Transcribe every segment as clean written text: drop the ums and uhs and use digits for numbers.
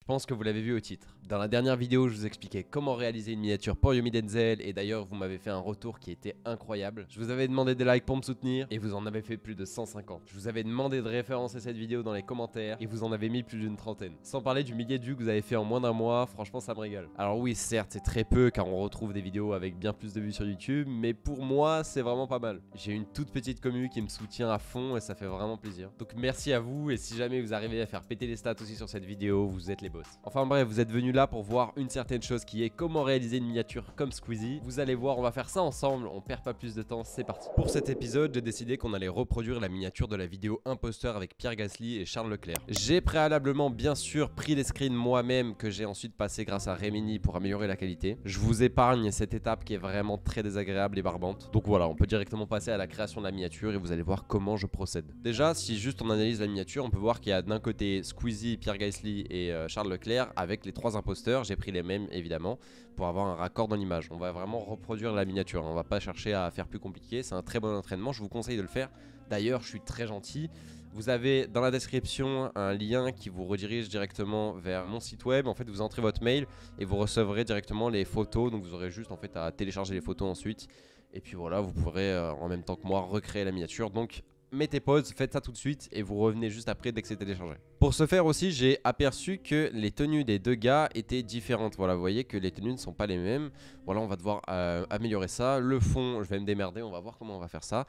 pense que vous l'avez vu au titre. Dans la dernière vidéo, je vous expliquais comment réaliser une miniature pour Yomi Denzel et d'ailleurs vous m'avez fait un retour qui était incroyable. Je vous avais demandé des likes pour me soutenir et vous en avez fait plus de 150. Je vous avais demandé de référencer cette vidéo dans les commentaires et vous en avez mis plus d'une trentaine. Sans parler du millier de vues que vous avez fait en moins d'un mois, franchement ça me régale. Alors oui, certes c'est très peu car on retrouve des vidéos avec bien plus de vues sur YouTube, mais pour moi c'est vraiment pas mal. J'ai une toute petite commu qui me soutient à fond et ça fait vraiment plaisir. Donc merci à vous et si jamais vous arrivez à faire péter les stats aussi sur cette vidéo, vous êtes les boss. Enfin bref, vous êtes venus là pour voir une certaine chose qui est comment réaliser une miniature comme Squeezie. Vous allez voir, on va faire ça ensemble, on perd pas plus de temps, c'est parti. Pour cet épisode, j'ai décidé qu'on allait reproduire la miniature de la vidéo Imposteur avec Pierre Gasly et Charles Leclerc. J'ai préalablement bien sûr pris les screens moi-même que j'ai ensuite passé grâce à Remini pour améliorer la qualité. Je vous épargne cette étape qui est vraiment très désagréable et barbante. Donc voilà, on peut directement passer à la création de la miniature et vous allez voir comment je procède. Déjà, si juste on analyse la miniature, on peut voir qu'il y a d'un côté Squeezie, Pierre Gasly et Charles Leclerc avec les trois imposteurs. J'ai pris les mêmes évidemment pour avoir un raccord dans l'image. On va vraiment reproduire la miniature, on va pas chercher à faire plus compliqué, c'est un très bon entraînement, je vous conseille de le faire. D'ailleurs, je suis très gentil. Vous avez dans la description un lien qui vous redirige directement vers mon site web. En fait, vous entrez votre mail et vous recevrez directement les photos. Donc vous aurez juste en fait à télécharger les photos ensuite. Et puis voilà, vous pourrez en même temps que moi recréer la miniature. Donc mettez pause, faites ça tout de suite et vous revenez juste après dès que c'est téléchargé. Pour ce faire aussi, j'ai aperçu que les tenues des deux gars étaient différentes. Voilà, vous voyez que les tenues ne sont pas les mêmes. Voilà, on va devoir améliorer ça. Le fond, je vais me démerder, on va voir comment on va faire ça.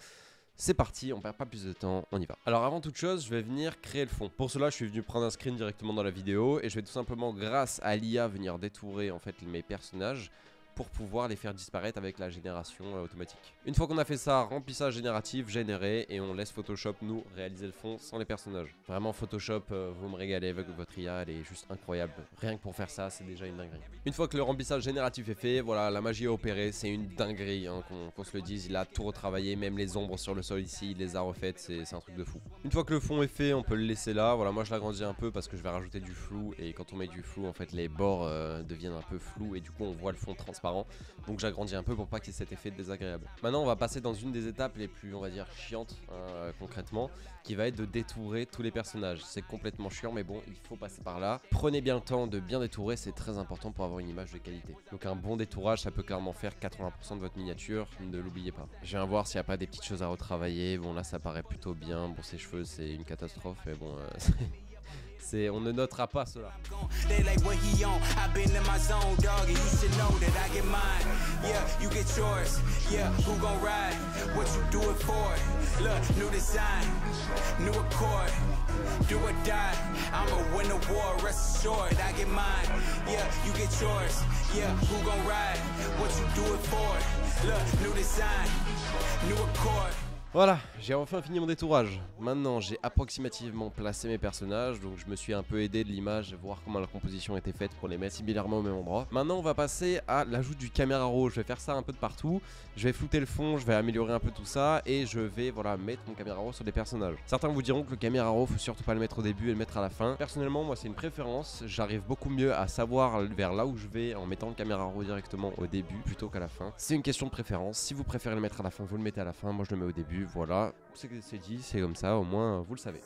C'est parti, on perd pas plus de temps, on y va. Alors avant toute chose, je vais venir créer le fond. Pour cela, je suis venu prendre un screen directement dans la vidéo et je vais tout simplement, grâce à l'IA, venir détourer en fait mes personnages pour pouvoir les faire disparaître avec la génération automatique. Une fois qu'on a fait ça, remplissage génératif, généré, et on laisse Photoshop nous réaliser le fond sans les personnages. Vraiment Photoshop, vous me régalez avec votre IA, elle est juste incroyable. Rien que pour faire ça, c'est déjà une dinguerie. Une fois que le remplissage génératif est fait, voilà, la magie est opérée, c'est une dinguerie, hein, qu'on se le dise, il a tout retravaillé, même les ombres sur le sol ici, il les a refaites, c'est un truc de fou. Une fois que le fond est fait, on peut le laisser là, voilà, moi je l'agrandis un peu parce que je vais rajouter du flou, et quand on met du flou, en fait les bords deviennent un peu flous, et du coup on voit le fond transparent. Donc j'agrandis un peu pour pas qu'il y ait cet effet désagréable. Maintenant on va passer dans une des étapes les plus, on va dire, chiantes concrètement, qui va être de détourer tous les personnages. C'est complètement chiant mais bon, il faut passer par là. Prenez bien le temps de bien détourer, c'est très important pour avoir une image de qualité. Donc un bon détourage, ça peut clairement faire 80% de votre miniature, ne l'oubliez pas. Je viens voir s'il n'y a pas des petites choses à retravailler. Bon là ça paraît plutôt bien, bon ses cheveux c'est une catastrophe mais bon on ne notera pas cela. Voilà, j'ai enfin fini mon détourage. Maintenant, j'ai approximativement placé mes personnages, donc je me suis un peu aidé de l'image, voir comment la composition était faite pour les mettre similairement au même endroit. Maintenant, on va passer à l'ajout du caméra raw. Je vais faire ça un peu de partout. Je vais flouter le fond, je vais améliorer un peu tout ça et je vais voilà mettre mon caméra raw sur les personnages. Certains vous diront que le caméra raw, faut surtout pas le mettre au début et le mettre à la fin. Personnellement, moi, c'est une préférence. J'arrive beaucoup mieux à savoir vers là où je vais en mettant le caméra raw directement au début plutôt qu'à la fin. C'est une question de préférence. Si vous préférez le mettre à la fin, vous le mettez à la fin. Moi, je le mets au début. Voilà, c'est dit, c'est comme ça, au moins vous le savez.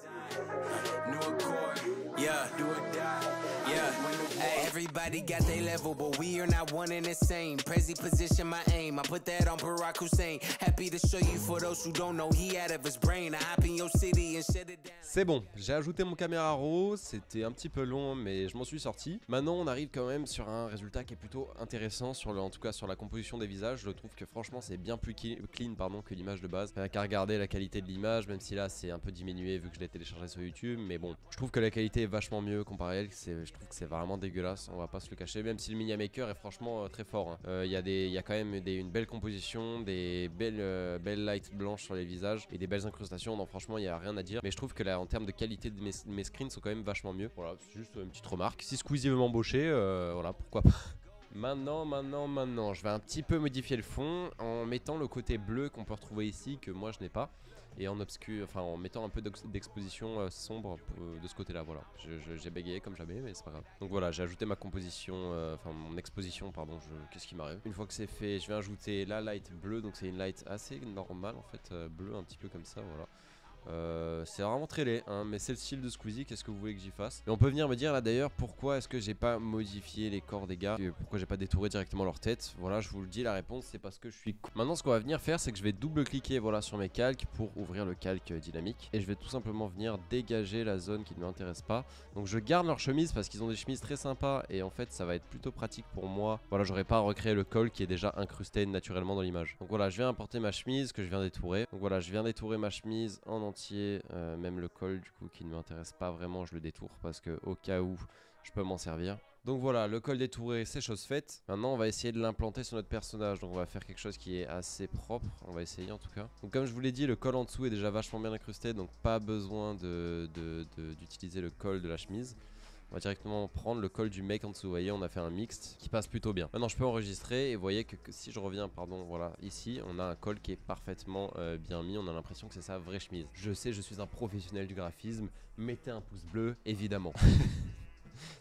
Everybody got their level, but we are not one and the same. Prezi position my aim, I put that on Barack Hussein. Happy to show you for those who don't know, he out of his brain. I hop in your city and shut it down. C'est bon, j'ai ajouté mon caméra raw, c'était un petit peu long, mais je m'en suis sorti. Maintenant, on arrive quand même sur un résultat qui est plutôt intéressant, en tout cas sur la composition des visages. Je trouve que franchement, c'est bien plus clean que l'image de base. Qu'à regarder la qualité de l'image, même si là, c'est un peu diminué vu que je l'ai téléchargé sur YouTube. Mais bon, je trouve que la qualité est vachement mieux comparé à elle. Je trouve que c'est vraiment dégueulasse, on va pas se le cacher, même si le Mini Maker est franchement très fort. Il y a quand même une belle composition, des belles lights blanches sur les visages et des belles incrustations. Donc franchement, il n'y a rien à dire. Mais je trouve que là, en termes de qualité de mes screens sont quand même vachement mieux. Voilà, c'est juste une petite remarque. Si Squeezie veut m'embaucher, voilà, pourquoi pas. Maintenant, je vais un petit peu modifier le fond en mettant le côté bleu qu'on peut retrouver ici, que moi je n'ai pas, et en obscur, enfin en mettant un peu d'exposition sombre de ce côté-là. Voilà, j'ai bégayé comme jamais, mais c'est pas grave. Donc voilà, j'ai ajouté ma composition, enfin mon exposition, pardon. Qu'est-ce qui m'arrive? Une fois que c'est fait, je vais ajouter la light bleue, donc c'est une light assez normale en fait, bleue un petit peu comme ça, voilà. C'est vraiment très laid, hein, mais c'est le style de Squeezie, qu'est-ce que vous voulez que j'y fasse? Et on peut venir me dire là d'ailleurs pourquoi est-ce que j'ai pas modifié les corps des gars, pourquoi j'ai pas détouré directement leur tête. Voilà, je vous le dis, la réponse c'est parce que je suis con. Maintenant ce qu'on va venir faire, c'est que je vais double-cliquer voilà, sur mes calques pour ouvrir le calque dynamique. Et je vais tout simplement venir dégager la zone qui ne m'intéresse pas. Donc je garde leur chemise parce qu'ils ont des chemises très sympas et en fait ça va être plutôt pratique pour moi. Voilà, j'aurais pas à recréer le col qui est déjà incrusté naturellement dans l'image. Donc voilà, je viens importer ma chemise que je viens détourer. Donc voilà, je viens détourer ma chemise en entier, même le col du coup qui ne m'intéresse pas vraiment, je le détourne parce que au cas où je peux m'en servir. Donc voilà, le col détouré, c'est chose faite. Maintenant, on va essayer de l'implanter sur notre personnage. Donc on va faire quelque chose qui est assez propre. On va essayer en tout cas. Donc comme je vous l'ai dit, le col en dessous est déjà vachement bien incrusté. Donc pas besoin d'utiliser le col de la chemise. On va directement prendre le col du mec en dessous. Vous voyez, on a fait un mixte qui passe plutôt bien. Maintenant, je peux enregistrer et vous voyez que si je reviens, pardon, voilà, ici, on a un col qui est parfaitement bien mis. On a l'impression que c'est sa vraie chemise. Je sais, je suis un professionnel du graphisme. Mettez un pouce bleu, évidemment.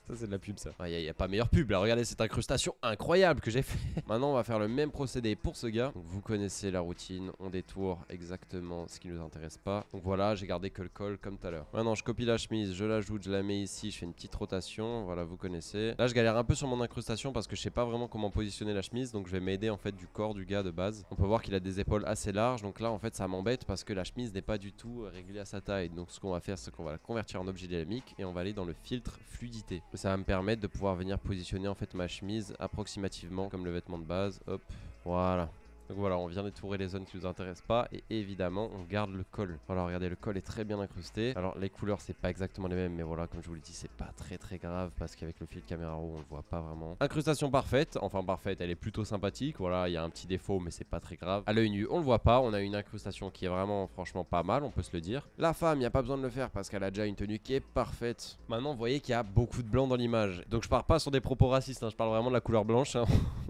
Ça c'est de la pub ça. Il n'y a pas meilleure pub là, regardez cette incrustation incroyable que j'ai fait. Maintenant on va faire le même procédé pour ce gars. Donc, vous connaissez la routine, on détourne exactement ce qui nous intéresse pas. Donc voilà, j'ai gardé que le col comme tout à l'heure. Maintenant je copie la chemise, je l'ajoute, je la mets ici, je fais une petite rotation. Voilà, vous connaissez. Là je galère un peu sur mon incrustation parce que je sais pas vraiment comment positionner la chemise. Donc je vais m'aider en fait du corps du gars de base. On peut voir qu'il a des épaules assez larges. Donc là en fait ça m'embête parce que la chemise n'est pas du tout réglée à sa taille. Donc ce qu'on va faire c'est qu'on va la convertir en objet dynamique et on va aller dans le filtre fluidité. Ça va me permettre de pouvoir venir positionner en fait ma chemise approximativement comme le vêtement de base. Hop, voilà. Donc voilà, on vient détourer les zones qui nous intéressent pas et évidemment on garde le col. Voilà, regardez, le col est très bien incrusté. Alors les couleurs c'est pas exactement les mêmes, mais voilà, comme je vous l'ai dit, c'est pas très grave parce qu'avec le fil caméra raw on le voit pas vraiment. Incrustation parfaite, enfin parfaite, elle est plutôt sympathique. Voilà, il y a un petit défaut mais c'est pas très grave. À l'œil nu on le voit pas, on a une incrustation qui est vraiment franchement pas mal, on peut se le dire. La femme, il n'y a pas besoin de le faire parce qu'elle a déjà une tenue qui est parfaite. Maintenant vous voyez qu'il y a beaucoup de blanc dans l'image. Donc je pars pas sur des propos racistes, hein, je parle vraiment de la couleur blanche, hein.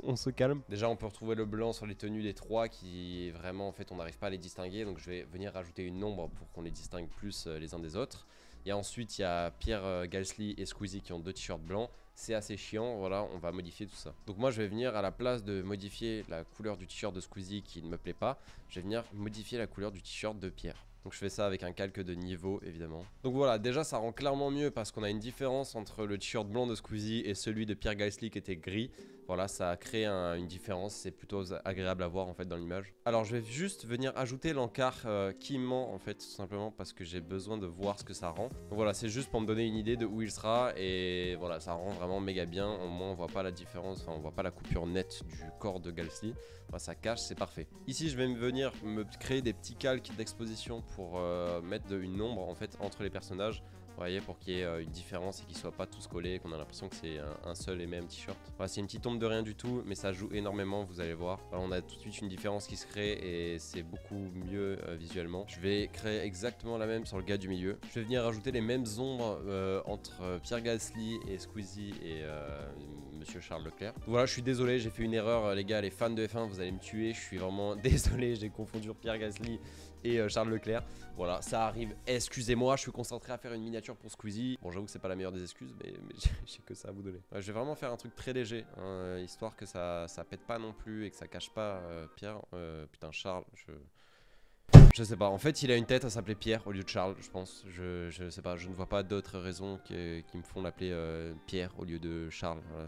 On se calme. Déjà on peut retrouver le blanc sur les tenues des trois qui vraiment en fait on n'arrive pas à les distinguer. Donc je vais venir rajouter une ombre pour qu'on les distingue plus les uns des autres. Et ensuite il y a Pierre Gasly et Squeezie qui ont deux t-shirts blancs. C'est assez chiant, voilà, on va modifier tout ça. Donc moi je vais venir à la place de modifier la couleur du t-shirt de Squeezie qui ne me plaît pas, je vais venir modifier la couleur du t-shirt de Pierre. Donc je fais ça avec un calque de niveau évidemment. Donc voilà, déjà ça rend clairement mieux parce qu'on a une différence entre le t-shirt blanc de Squeezie et celui de Pierre Gasly qui était gris. Voilà, ça crée une différence, c'est plutôt agréable à voir en fait dans l'image. Alors je vais juste venir ajouter l'encart qui ment en fait tout simplement parce que j'ai besoin de voir ce que ça rend. Donc voilà, c'est juste pour me donner une idée de où il sera et voilà, ça rend vraiment méga bien. Au moins on voit pas la différence, enfin on voit pas la coupure nette du corps de Gasly. Enfin, ça cache, c'est parfait. Ici je vais venir me créer des petits calques d'exposition pour mettre une ombre en fait entre les personnages. Vous voyez, pour qu'il y ait une différence et qu'ils soient pas tous collés, qu'on a l'impression que c'est un seul et même t-shirt. Voilà, c'est une petite ombre de rien du tout, mais ça joue énormément, vous allez voir. Voilà, on a tout de suite une différence qui se crée et c'est beaucoup mieux visuellement. Je vais créer exactement la même sur le gars du milieu. Je vais venir rajouter les mêmes ombres entre Pierre Gasly et Squeezie et Monsieur Charles Leclerc. Donc voilà, je suis désolé, j'ai fait une erreur, les gars, les fans de F1, vous allez me tuer. Je suis vraiment désolé, j'ai confondu Pierre Gasly et Charles Leclerc. Voilà, ça arrive, excusez-moi, je suis concentré à faire une miniature pour Squeezie. Bon, j'avoue que c'est pas la meilleure des excuses, mais j'ai que ça à vous donner. Ouais, je vais vraiment faire un truc très léger, hein, histoire que ça pète pas non plus et que ça cache pas Pierre. Putain, Charles, je sais pas, en fait il a une tête à s'appeler Pierre au lieu de Charles, je pense. Je sais pas, je ne vois pas d'autres raisons qui me font l'appeler Pierre au lieu de Charles. Voilà,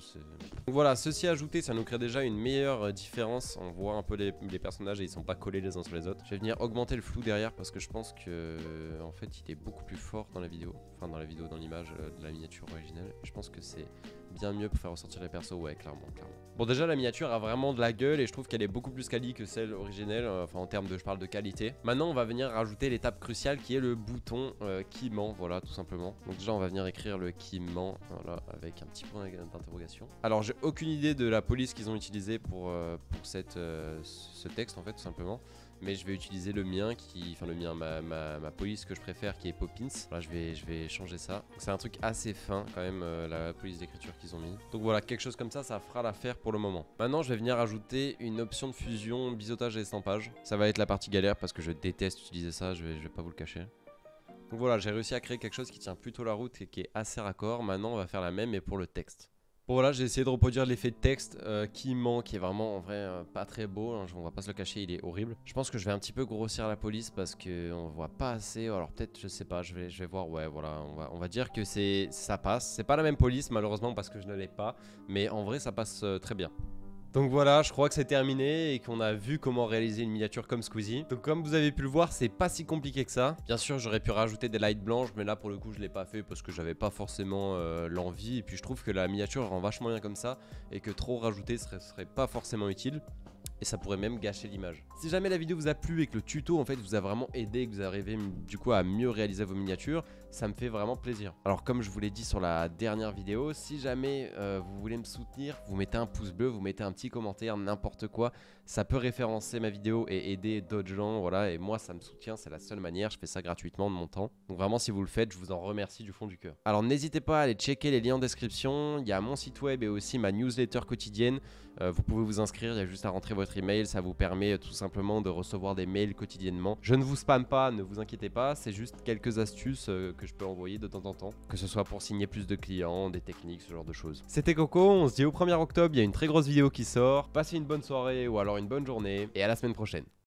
donc voilà, ceci ajouté, ça nous crée déjà une meilleure différence. On voit un peu les personnages et ils sont pas collés les uns sur les autres. Je vais venir augmenter le flou derrière parce que je pense que en fait il est beaucoup plus fort dans la vidéo. Enfin dans la vidéo, dans l'image de la miniature originelle. Je pense que c'est bien mieux pour faire ressortir les persos, ouais, clairement. Bon, déjà la miniature a vraiment de la gueule et je trouve qu'elle est beaucoup plus quali que celle originelle, enfin en termes de, je parle de qualité. Maintenant on va venir rajouter l'étape cruciale qui est le bouton qui ment, voilà, tout simplement. Donc déjà on va venir écrire le qui ment, voilà, avec un petit point d'interrogation. Alors j'ai aucune idée de la police qu'ils ont utilisée pour ce texte en fait, tout simplement. Mais je vais utiliser le mien, ma police que je préfère qui est Poppins. Voilà, je vais changer ça. C'est un truc assez fin quand même, la police d'écriture qu'ils ont mis. Donc voilà, quelque chose comme ça fera l'affaire pour le moment. Maintenant, je vais venir ajouter une option de fusion, biseautage et estampage. Ça va être la partie galère parce que je déteste utiliser ça, je vais pas vous le cacher. Donc voilà, j'ai réussi à créer quelque chose qui tient plutôt la route et qui est assez raccord. Maintenant, on va faire la même mais pour le texte. Bon voilà, j'ai essayé de reproduire l'effet de texte qui manque, qui est vraiment en vrai pas très beau, hein, on va pas se le cacher, il est horrible. Je pense que je vais un petit peu grossir la police parce qu'on voit pas assez, alors peut-être, je sais pas, je vais voir, ouais voilà, on va dire que ça passe. C'est pas la même police malheureusement parce que je ne l'ai pas, mais en vrai ça passe très bien. Donc voilà, je crois que c'est terminé et qu'on a vu comment réaliser une miniature comme Squeezie. Donc comme vous avez pu le voir, c'est pas si compliqué que ça. Bien sûr, j'aurais pu rajouter des lights blanches, mais là pour le coup, je l'ai pas fait parce que j'avais pas forcément l'envie. Et puis je trouve que la miniature rend vachement bien comme ça et que trop rajouter serait pas forcément utile. Et ça pourrait même gâcher l'image. Si jamais la vidéo vous a plu et que le tuto en fait vous a vraiment aidé et que vous arrivez du coup à mieux réaliser vos miniatures, ça me fait vraiment plaisir. Alors comme je vous l'ai dit sur la dernière vidéo, si jamais vous voulez me soutenir, vous mettez un pouce bleu, vous mettez un petit commentaire, n'importe quoi. Ça peut référencer ma vidéo et aider d'autres gens, voilà, et moi ça me soutient, c'est la seule manière, je fais ça gratuitement de mon temps. Donc vraiment si vous le faites, je vous en remercie du fond du cœur. Alors n'hésitez pas à aller checker les liens en description, il y a mon site web et aussi ma newsletter quotidienne. Vous pouvez vous inscrire, il y a juste à rentrer votre email, ça vous permet tout simplement de recevoir des mails quotidiennement. Je ne vous spamme pas, ne vous inquiétez pas, c'est juste quelques astuces que je peux envoyer de temps en temps, que ce soit pour signer plus de clients, des techniques, ce genre de choses. C'était Coco, on se dit au 1er octobre, il y a une très grosse vidéo qui sort. Passez une bonne soirée ou alors une bonne journée et à la semaine prochaine.